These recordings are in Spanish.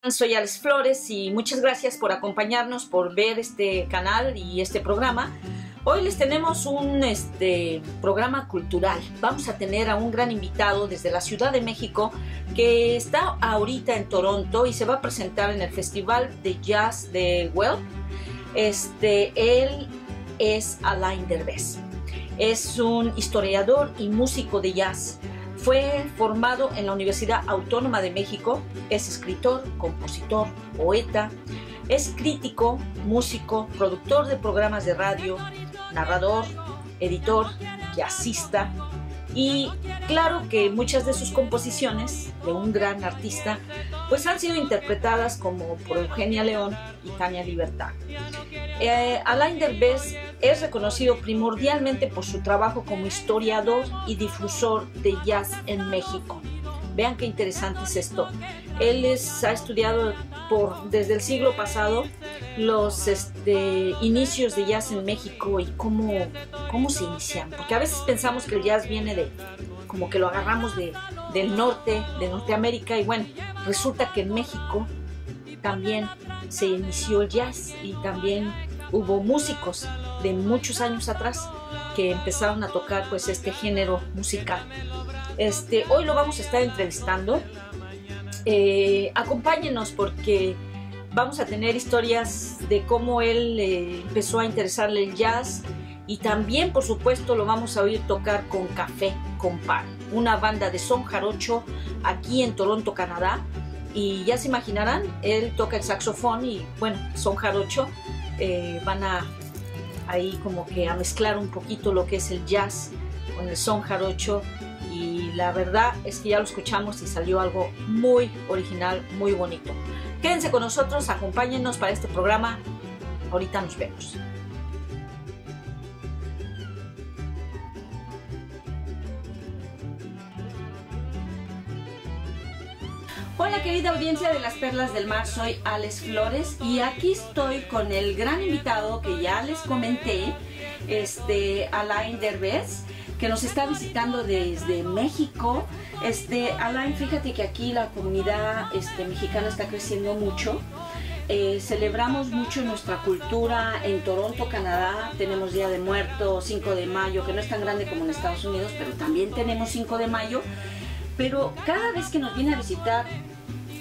Soy Alex Flores y muchas gracias por acompañarnos, por ver este canal y este programa. Hoy les tenemos un programa cultural. Vamos a tener a un gran invitado desde la Ciudad de México que está ahorita en Toronto y se va a presentar en el Festival de Jazz de Guelph. Él es Alain Derbez. Es un historiador y músico de jazz. Fue formado en la Universidad Autónoma de México, es escritor, compositor, poeta, es crítico, músico, productor de programas de radio, narrador, editor, jazzista y claro que muchas de sus composiciones de un gran artista pues han sido interpretadas como por Eugenia León y Tania Libertad. Alain Derbez es reconocido primordialmente por su trabajo como historiador y difusor de jazz en México. Vean qué interesante es esto. Él ha estudiado desde el siglo pasado los inicios de jazz en México y cómo se inician. Porque a veces pensamos que el jazz viene como que lo agarramos del norte, de Norteamérica, y bueno, resulta que en México también se inició el jazz y también hubo músicos de muchos años atrás que empezaron a tocar pues este género musical. Hoy lo vamos a estar entrevistando. Acompáñenos porque vamos a tener historias de cómo él empezó a interesarle el jazz y también por supuesto lo vamos a oír tocar con Café con Pan, una banda de son jarocho aquí en Toronto, Canadá. Y ya se imaginarán, él toca el saxofón y bueno, son jarocho. Van ahí como que a mezclar un poquito lo que es el jazz con el son jarocho y la verdad es que ya lo escuchamos y salió algo muy original, muy bonito. Quédense con nosotros, acompáñennos para este programa, ahorita nos vemos. Hola querida audiencia de Las Perlas del Mar, soy Alex Flores y aquí estoy con el gran invitado que ya les comenté, Alain Derbez, que nos está visitando desde México. Alain, fíjate que aquí la comunidad mexicana está creciendo mucho. Celebramos mucho nuestra cultura en Toronto, Canadá. Tenemos Día de Muertos, 5 de mayo, que no es tan grande como en Estados Unidos, pero también tenemos 5 de mayo. Pero cada vez que nos viene a visitar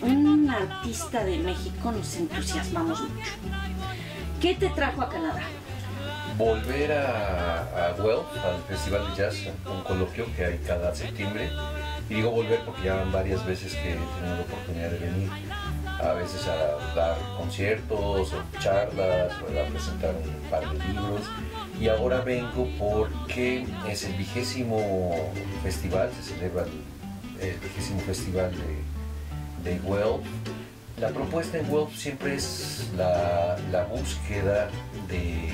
un artista de México nos entusiasmamos mucho. ¿Qué te trajo a Canadá? Volver a Guelph, al Festival de Jazz, un coloquio que hay cada septiembre. Y digo volver porque ya van varias veces que he tenido la oportunidad de venir, a veces a dar conciertos o charlas o a presentar un par de libros. Y ahora vengo porque es el 20º festival, se celebra el 20º festival de Guelph. La propuesta en Guelph siempre es la búsqueda de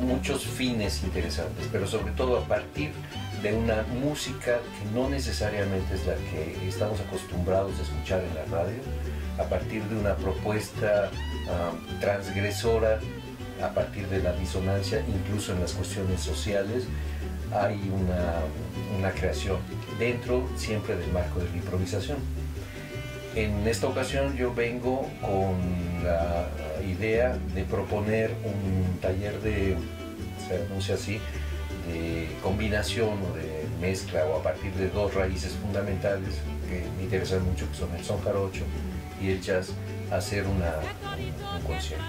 muchos fines interesantes, pero sobre todo a partir de una música que no necesariamente es la que estamos acostumbrados a escuchar en la radio, a partir de una propuesta transgresora, a partir de la disonancia, incluso en las cuestiones sociales, hay una creación dentro siempre del marco de la improvisación. En esta ocasión yo vengo con la idea de proponer un taller se anuncia así, de combinación o de mezcla o a partir de dos raíces fundamentales que me interesan mucho, que son el son jarocho y el jazz, hacer un concierto.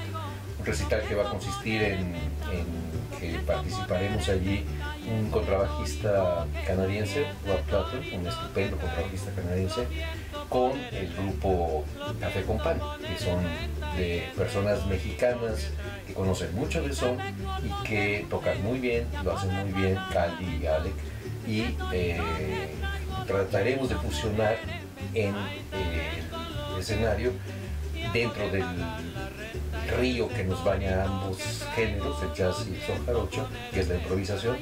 Un recital que va a consistir en que participaremos allí un contrabajista canadiense, Rob Clutter, un estupendo contrabajista canadiense, con el grupo Café con Pan, que son de personas mexicanas que conocen mucho de son y que tocan muy bien, lo hacen muy bien, Caldi y Alec, y trataremos de fusionar en el escenario, dentro del río que nos baña ambos géneros, el jazz y el son jarocho, que es la improvisación,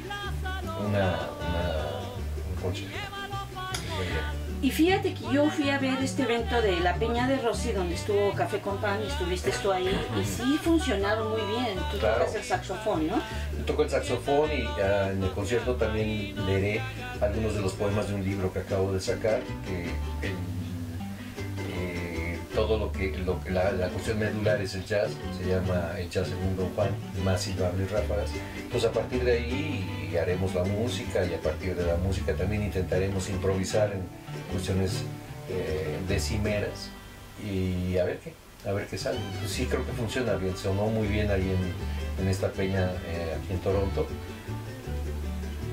un concierto. Y fíjate que yo fui a ver este evento de la Peña de Rossi, donde estuvo Café con Pan, y estuviste tú ahí, y sí funcionaron muy bien. Tú tocas el saxofón, ¿no? Yo toco el saxofón y en el concierto también leeré algunos de los poemas de un libro que acabo de sacar, que todo lo que la cuestión medular es el jazz, se llama El Jazz en Don Juan, más silbables ráfagas. Entonces a partir de ahí haremos la música, y a partir de la música también intentaremos improvisar en cuestiones decimeras, y a ver qué sale. Pues sí, creo que funciona bien, sonó muy bien ahí en esta peña aquí en Toronto,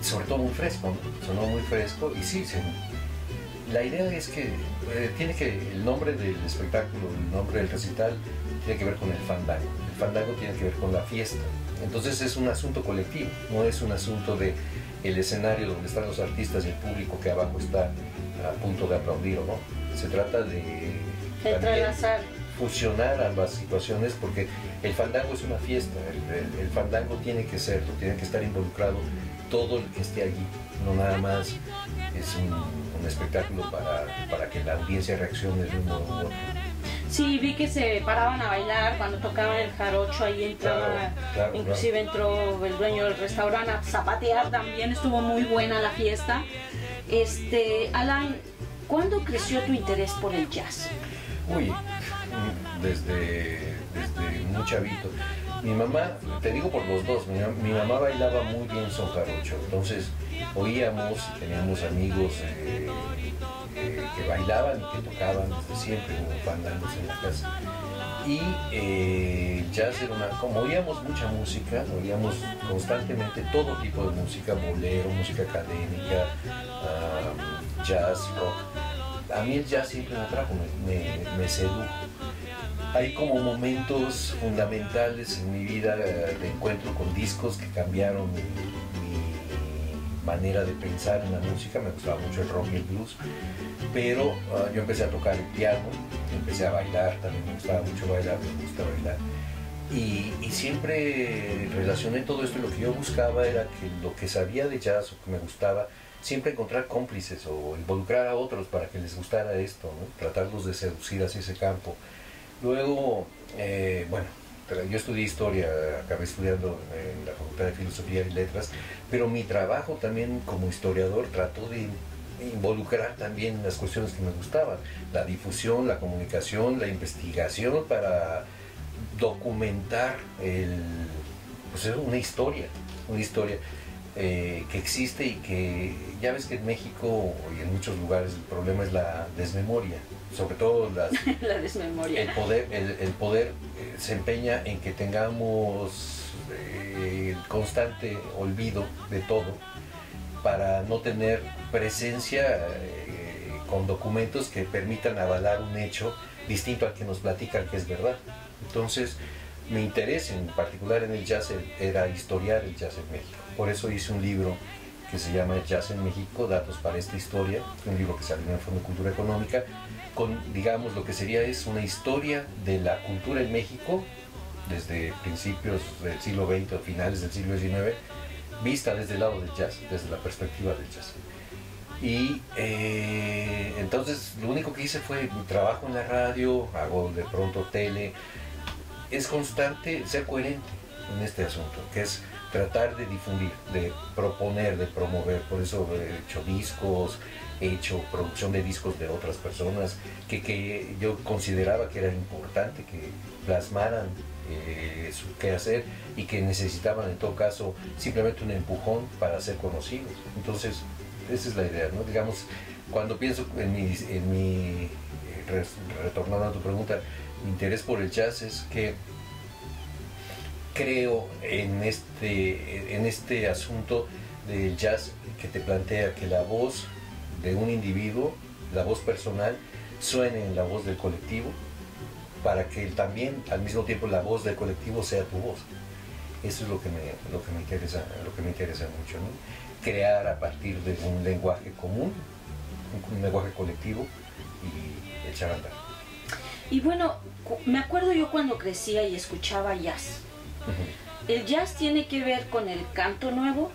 sobre todo muy fresco, ¿no? Sonó muy fresco, y sí, la idea es que el nombre del espectáculo, el nombre del recital tiene que ver con el fandango. El fandango tiene que ver con la fiesta. Entonces es un asunto colectivo, no es un asunto de el escenario donde están los artistas y el público que abajo está a punto de aplaudir o no. Se trata de entrelazar, fusionar ambas situaciones, porque el fandango es una fiesta. El fandango tiene que estar involucrado todo el que esté allí, no nada más es un espectáculo para que la audiencia reaccione de un modo u otro. Sí, vi que se paraban a bailar cuando tocaban el jarocho, ahí entraba, inclusive entró el dueño del restaurante a zapatear también, estuvo muy buena la fiesta. Alan, ¿cuándo creció tu interés por el jazz? Uy, desde muy chavito. Mi mamá, te digo por los dos, mi mamá bailaba muy bien son jarocho, entonces oíamos, teníamos amigos que bailaban y que tocaban desde siempre, hubo fandangos en la casa. Y jazz era como oíamos mucha música, oíamos constantemente todo tipo de música, bolero, música académica, jazz, rock. A mí el jazz siempre me atrajo, me sedujo. Hay como momentos fundamentales en mi vida de encuentro con discos que cambiaron mi manera de pensar en la música. Me gustaba mucho el rock y el blues, pero yo empecé a tocar el piano, empecé a bailar, también me gustaba mucho bailar, me gusta bailar, y siempre relacioné todo esto, y lo que yo buscaba era que lo que sabía de jazz o que me gustaba, siempre encontrar cómplices o involucrar a otros para que les gustara esto, ¿no? Tratarlos de seducir hacia ese campo. Luego, yo estudié historia, acabé estudiando en la Facultad de Filosofía y Letras, pero mi trabajo también como historiador trató de involucrar también las cuestiones que me gustaban, la difusión, la comunicación, la investigación, para documentar una historia que existe, y que ya ves que en México y en muchos lugares el problema es la desmemoria, sobre todo la desmemoria. El poder se empeña en que tengamos el constante olvido de todo, para no tener presencia con documentos que permitan avalar un hecho distinto al que nos platican que es verdad. Entonces, mi interés en particular en el jazz era historiar el jazz en México. Por eso hice un libro que se llama El Jazz en México, Datos para esta Historia, un libro que salió en el Fondo de Cultura Económica, con, digamos, lo que es una historia de la cultura en México, desde principios del siglo XX o finales del siglo XIX, vista desde el lado del jazz, desde la perspectiva del jazz. Y entonces lo único que hice fue mi trabajo en la radio, hago de pronto tele. Es constante ser coherente en este asunto, que es tratar de difundir, de proponer, de promover. Por eso he hecho discos, he hecho producción de discos de otras personas que yo consideraba que era importante que plasmaran su quehacer, y que necesitaban en todo caso simplemente un empujón para ser conocidos. Entonces esa es la idea, ¿no? Digamos, cuando pienso retornando a tu pregunta, mi interés por el jazz es que creo en este asunto del jazz que te plantea que la voz de un individuo, la voz personal, suene en la voz del colectivo, para que también al mismo tiempo la voz del colectivo sea tu voz. Eso es lo que me interesa mucho, ¿no? Crear a partir de un lenguaje común, un lenguaje colectivo, y echar a andar. Y bueno, me acuerdo yo cuando crecía y escuchaba jazz. ¿El jazz tiene que ver con el canto nuevo?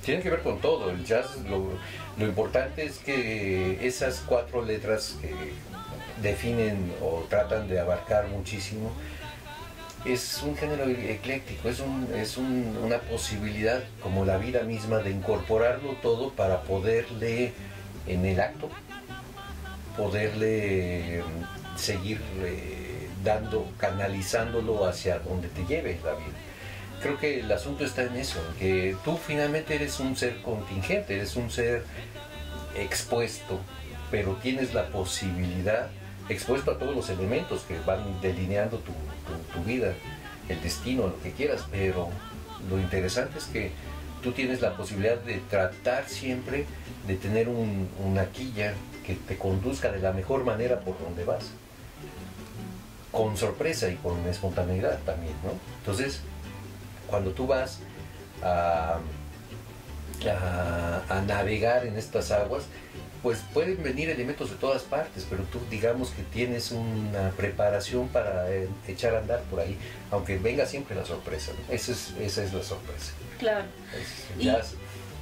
Tiene que ver con todo. El jazz, lo importante es que esas 4 letras que definen o tratan de abarcar muchísimo, es un género ecléctico, es una posibilidad, como la vida misma, de incorporarlo todo para poderle, en el acto, poderle seguir canalizándolo hacia donde te lleve la vida. Creo que el asunto está en eso, que tú finalmente eres un ser contingente, eres un ser expuesto, pero tienes la posibilidad, expuesto a todos los elementos que van delineando tu vida, el destino, lo que quieras, pero lo interesante es que tú tienes la posibilidad de tratar siempre de tener una quilla que te conduzca de la mejor manera por donde vas, con sorpresa y con espontaneidad también, ¿no? Entonces, cuando tú vas a navegar en estas aguas, pues pueden venir elementos de todas partes, pero tú digamos que tienes una preparación para echar a andar por ahí, aunque venga siempre la sorpresa, ¿no? Esa es la sorpresa. Claro. Jazz.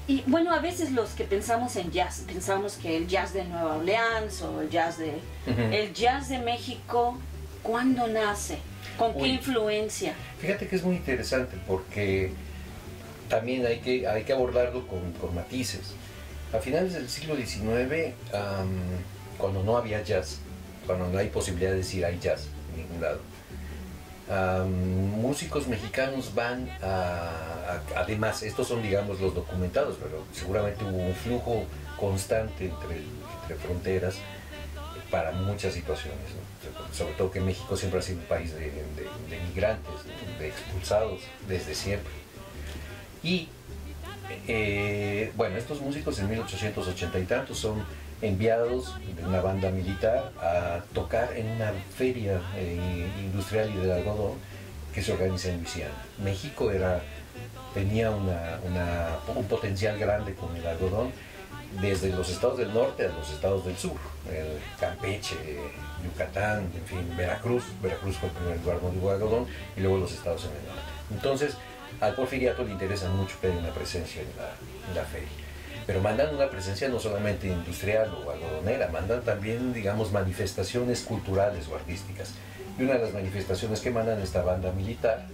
Y bueno, a veces los que pensamos en jazz, pensamos que el jazz de Nueva Orleans o el jazz de México, ¿cuándo nace? ¿Con qué influencia? Fíjate que es muy interesante porque también hay que abordarlo con matices. A finales del siglo XIX, cuando no había jazz, cuando no hay posibilidad de decir hay jazz en ningún lado, músicos mexicanos van además, estos son digamos los documentados, pero seguramente hubo un flujo constante entre fronteras para muchas situaciones, ¿no? Sobre todo que México siempre ha sido un país de migrantes, de expulsados desde siempre. Y bueno, estos músicos en 1880 y tantos son enviados de una banda militar a tocar en una feria industrial y del algodón que se organiza en Luisiana. México tenía un potencial grande con el algodón, desde los estados del norte a los estados del sur, Campeche, Yucatán, en fin, Veracruz fue el primer lugar donde hubo algodón, y luego los estados en el norte. Entonces, al Porfiriato le interesa mucho que haya una presencia en la feria. Pero mandan una presencia no solamente industrial o algodonera, mandan también, digamos, manifestaciones culturales o artísticas. Y una de las manifestaciones que mandan es esta banda militar,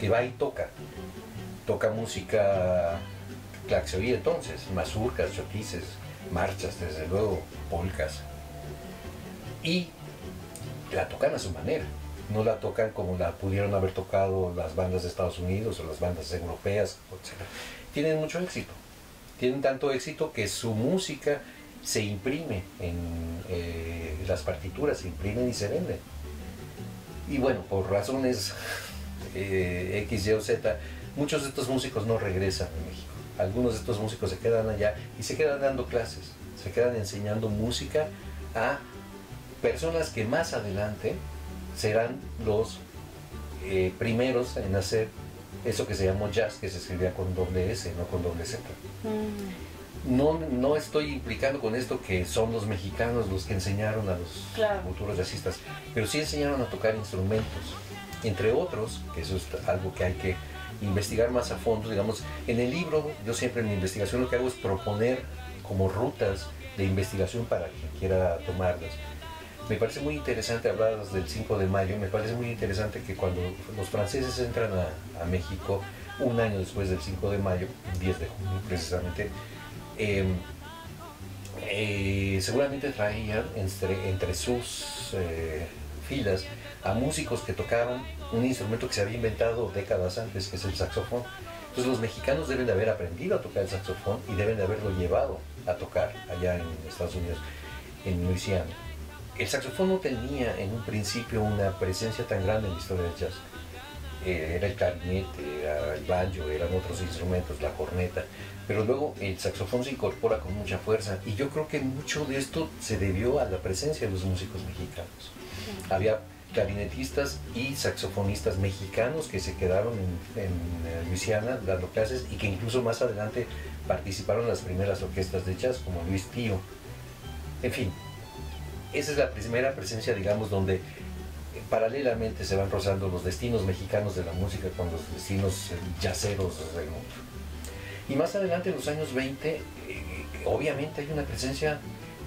que va y toca música, la que se oía entonces, mazurcas, chotices, marchas, desde luego, polcas. Y la tocan a su manera. No la tocan como la pudieron haber tocado las bandas de Estados Unidos o las bandas europeas, etc. Tienen mucho éxito. Tienen tanto éxito que su música se imprime en las partituras, se imprimen y se venden. Y bueno, por razones X, Y o Z, muchos de estos músicos no regresan a México. Algunos de estos músicos se quedan allá y se quedan dando clases, se quedan enseñando música a personas que más adelante serán los primeros en hacer eso que se llamó jazz, que se escribía con doble S, no con doble Z. No estoy implicando con esto que son los mexicanos los que enseñaron a los futuros jazzistas, pero sí enseñaron a tocar instrumentos, entre otros, que eso es algo que hay que investigar más a fondo. Digamos, en el libro, yo siempre en mi investigación lo que hago es proponer como rutas de investigación para quien quiera tomarlas. Me parece muy interesante hablar del 5 de mayo, me parece muy interesante que cuando los franceses entran a México, un año después del 5 de mayo, 10 de junio precisamente, seguramente traían entre sus filas a músicos que tocaban un instrumento que se había inventado décadas antes, que es el saxofón. Entonces los mexicanos deben de haber aprendido a tocar el saxofón y deben de haberlo llevado a tocar allá en Estados Unidos, en Luisiana. El saxofón no tenía en un principio una presencia tan grande en la historia del jazz. Era el clarinete, era el banjo, eran otros instrumentos, la corneta, pero luego el saxofón se incorpora con mucha fuerza, y yo creo que mucho de esto se debió a la presencia de los músicos mexicanos. Había clarinetistas y saxofonistas mexicanos que se quedaron en Luisiana dando clases, y que incluso más adelante participaron en las primeras orquestas de jazz, como Luis Tío. En fin, esa es la primera presencia, digamos, donde paralelamente se van rozando los destinos mexicanos de la música con los destinos jazzeros del mundo. Y más adelante, en los años 20, obviamente hay una presencia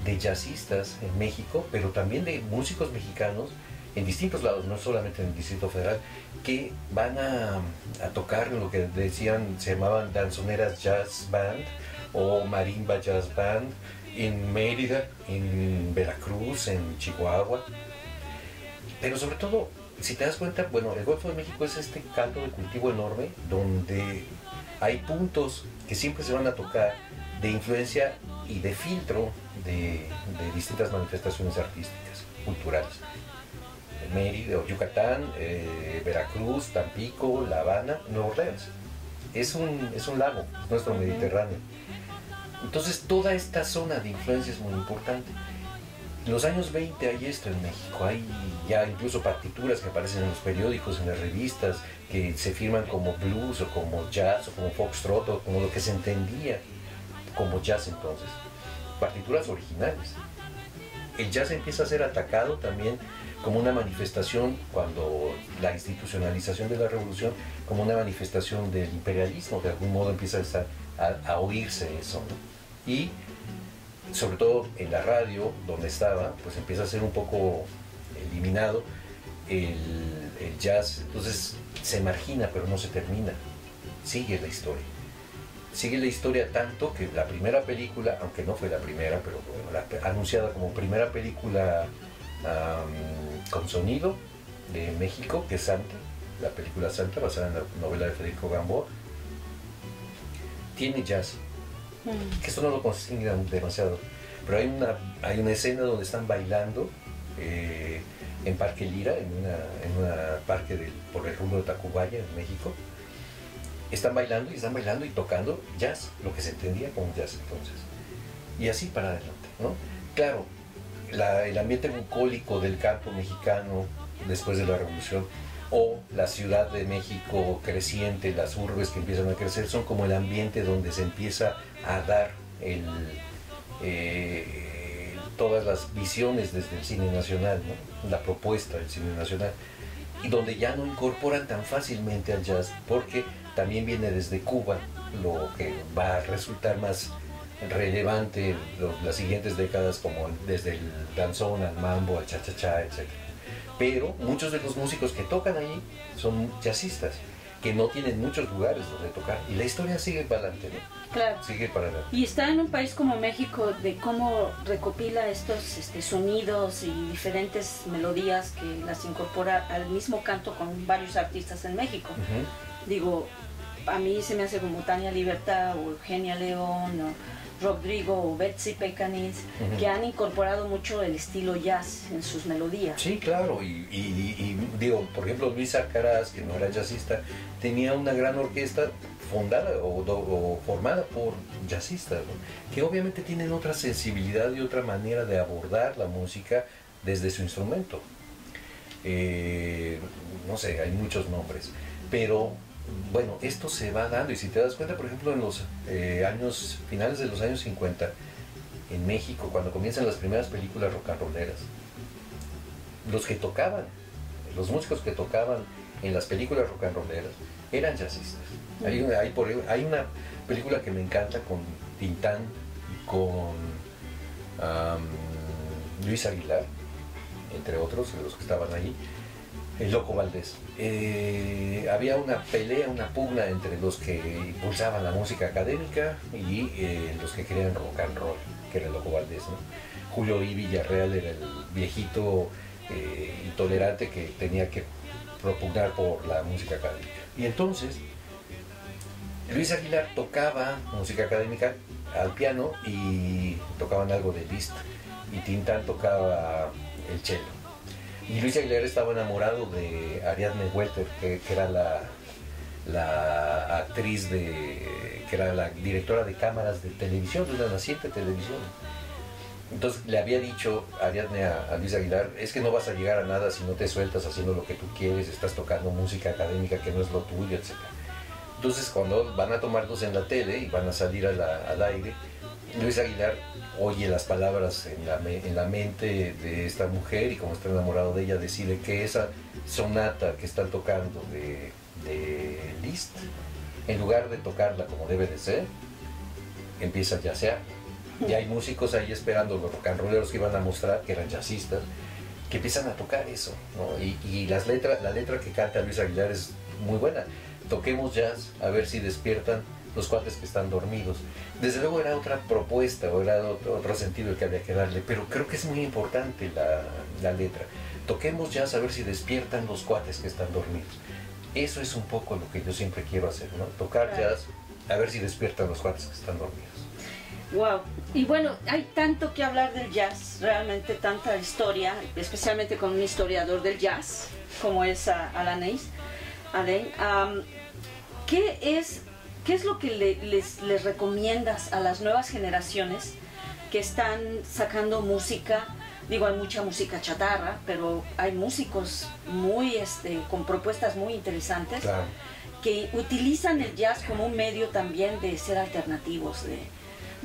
de jazzistas en México, pero también de músicos mexicanos en distintos lados, no solamente en el Distrito Federal, que van a tocar lo que decían, se llamaban danzoneras jazz band o marimba jazz band, en Mérida, en Veracruz, en Chihuahua. Pero sobre todo, si te das cuenta, bueno, el Golfo de México es este caldo de cultivo enorme donde hay puntos que siempre se van a tocar de influencia y de filtro de distintas manifestaciones artísticas, culturales. Mérida, Yucatán, Veracruz, Tampico, La Habana, Nueva Orleans. Es un lago, es nuestro Mediterráneo. Entonces toda esta zona de influencia es muy importante. En los años 20 hay esto en México, hay ya incluso partituras que aparecen en los periódicos, en las revistas, que se firman como blues o como jazz o como foxtrot o como lo que se entendía como jazz entonces. Partituras originales. El jazz empieza a ser atacado también como una manifestación, cuando la institucionalización de la revolución, como una manifestación del imperialismo, de algún modo empieza a oírse eso, ¿no? Y sobre todo en la radio donde estaba, pues empieza a ser un poco eliminado el jazz, entonces se margina pero no se termina, sigue la historia tanto que la primera película, aunque no fue la primera, pero bueno, anunciada como primera película con sonido de México, que es Santa, la película Santa, basada en la novela de Federico Gamboa, tiene jazz, que esto no lo consignan demasiado, pero hay una escena donde están bailando en Parque Lira, en una parque por el rumbo de Tacubaya, en México. Están bailando y tocando jazz, lo que se entendía como jazz entonces. Y así para adelante, ¿no? Claro, el ambiente bucólico del campo mexicano después de la revolución, o la Ciudad de México creciente, las urbes que empiezan a crecer, son como el ambiente donde se empieza a dar todas las visiones desde el cine nacional, ¿no? La propuesta del cine nacional, y donde ya no incorporan tan fácilmente al jazz, porque también viene desde Cuba, lo que va a resultar más relevante las siguientes décadas, como desde el danzón al mambo, al cha-cha-cha, etc. Pero muchos de los músicos que tocan ahí son jazzistas, que no tienen muchos lugares donde tocar, y la historia sigue para adelante, ¿no? Claro. Sigue para adelante. Y está en un país como México, de cómo recopila estos sonidos y diferentes melodías que las incorpora al mismo canto con varios artistas en México. Digo, a mí se me hace como Tania Libertad o Eugenia León o Rodrigo o Betsy Pecanins, que han incorporado mucho el estilo jazz en sus melodías. Sí, claro, y digo, por ejemplo, Luis Alcaraz, que no era jazzista, tenía una gran orquesta fundada o formada por jazzistas, ¿no? Que obviamente tienen otra sensibilidad y otra manera de abordar la música desde su instrumento. No sé, hay muchos nombres, pero bueno, esto se va dando, y si te das cuenta, por ejemplo, en los finales de los años 50, en México, cuando comienzan las primeras películas rock and rolleras, los músicos que tocaban en las películas rock and rolleras eran jazzistas. Hay una película que me encanta con Tintán y con Luis Aguilar, entre otros, de los que estaban ahí, el Loco Valdés. Había una pelea, una pugna entre los que impulsaban la música académica y los que querían rock and roll, que era el Loco Valdés, ¿no? Julio I. Villarreal era el viejito intolerante que tenía que propugnar por la música académica. Y entonces Luis Aguilar tocaba música académica al piano y tocaban algo de Liszt, y Tintán tocaba el cello. Y Luis Aguilar estaba enamorado de Ariadne Welter, que era la actriz que era la directora de cámaras de televisión, de una naciente televisión. Entonces le había dicho Ariadne a Luis Aguilar: es que no vas a llegar a nada si no te sueltas haciendo lo que tú quieres, estás tocando música académica que no es lo tuyo, etc. Entonces, cuando van a tomarlos en la tele y van a salir al aire, Luis Aguilar oye las palabras en la mente de esta mujer, y como está enamorado de ella, decide que esa sonata que están tocando de Liszt en lugar de tocarla como debe de ser, empieza a jazzear. Y hay músicos ahí esperando, los rock and rolleros que iban a mostrar, que eran jazzistas, que empiezan a tocar eso, ¿no? Y la letra que canta Luis Aguilar es muy buena. Toquemos jazz, a ver si despiertan los cuates que están dormidos. Desde luego era otra propuesta, o era otro sentido que había que darle, pero creo que es muy importante la letra. Toquemos jazz, a ver si despiertan los cuates que están dormidos. Eso es un poco lo que yo siempre quiero hacer, ¿no? Tocar jazz, a ver si despiertan los cuates que están dormidos. Wow. Y bueno, hay tanto que hablar del jazz, realmente tanta historia, especialmente con un historiador del jazz, como es Alain. ¿Qué es lo que les recomiendas a las nuevas generaciones que están sacando música? Digo, hay mucha música chatarra, pero hay músicos con propuestas muy interesantes, claro, que utilizan el jazz como un medio también de ser alternativos, de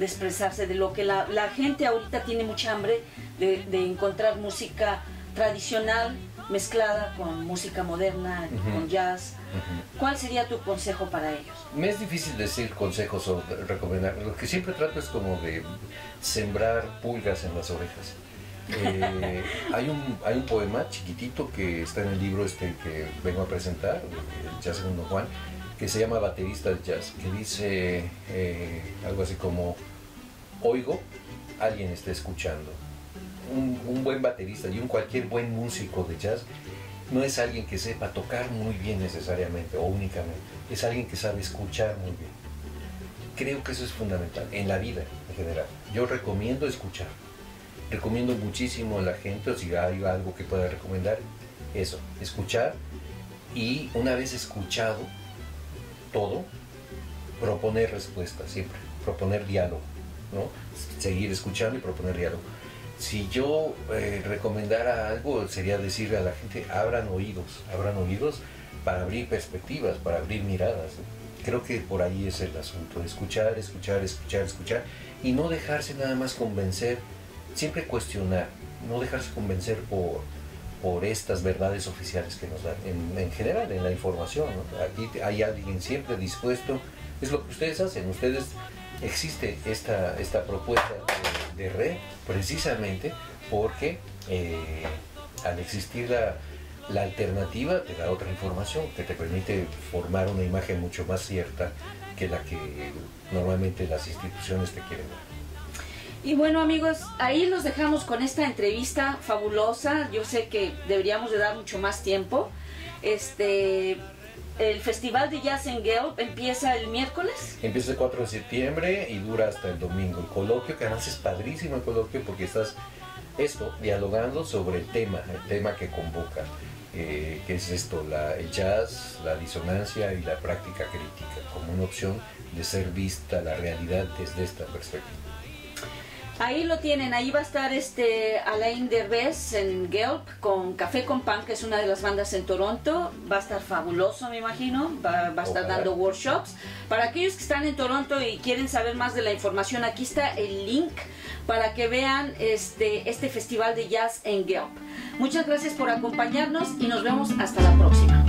expresarse, de lo que la gente ahorita tiene mucha hambre de encontrar música tradicional mezclada con música moderna, con jazz. ¿Cuál sería tu consejo para ellos? Me es difícil decir consejos o recomendar. Lo que siempre trato es como de sembrar pulgas en las orejas. Hay un poema chiquitito que está en el libro que vengo a presentar, el Jazz Segundo Juan, que se llama Baterista de Jazz, que dice algo así como: oigo, alguien está escuchando. Un buen baterista y cualquier buen músico de jazz no es alguien que sepa tocar muy bien necesariamente o únicamente, es alguien que sabe escuchar muy bien. Creo que eso es fundamental en la vida en general. Yo recomiendo escuchar, recomiendo muchísimo a la gente, o si hay algo que pueda recomendar, eso, escuchar, y una vez escuchado todo, proponer respuestas siempre, proponer diálogo, ¿no? Seguir escuchando y proponer diálogo. Si yo recomendara algo, sería decirle a la gente: abran oídos para abrir perspectivas, para abrir miradas. Creo que por ahí es el asunto, escuchar, y no dejarse nada más convencer, siempre cuestionar, no dejarse convencer por estas verdades oficiales que nos dan, en general, en la información, ¿no? Aquí hay alguien siempre dispuesto, es lo que ustedes hacen, existe esta propuesta de red precisamente porque al existir la alternativa te da otra información que te permite formar una imagen mucho más cierta que la que normalmente las instituciones te quieren dar. Y bueno, amigos, ahí los dejamos con esta entrevista fabulosa. Yo sé que deberíamos de dar mucho más tiempo. El Festival de Jazz en Guelph empieza el miércoles. Empieza el 4 de septiembre y dura hasta el domingo. El coloquio, que además es padrísimo el coloquio porque estás dialogando sobre el tema que convoca, que es el jazz, la disonancia y la práctica crítica, como una opción de ser vista la realidad desde esta perspectiva. Ahí lo tienen, ahí va a estar Alain Derbez en Guelph con Café con Pan, que es una de las bandas en Toronto. Va a estar fabuloso, me imagino, va a estar dando workshops. Para aquellos que están en Toronto y quieren saber más de la información, aquí está el link para que vean este festival de jazz en Guelph. Muchas gracias por acompañarnos y nos vemos hasta la próxima.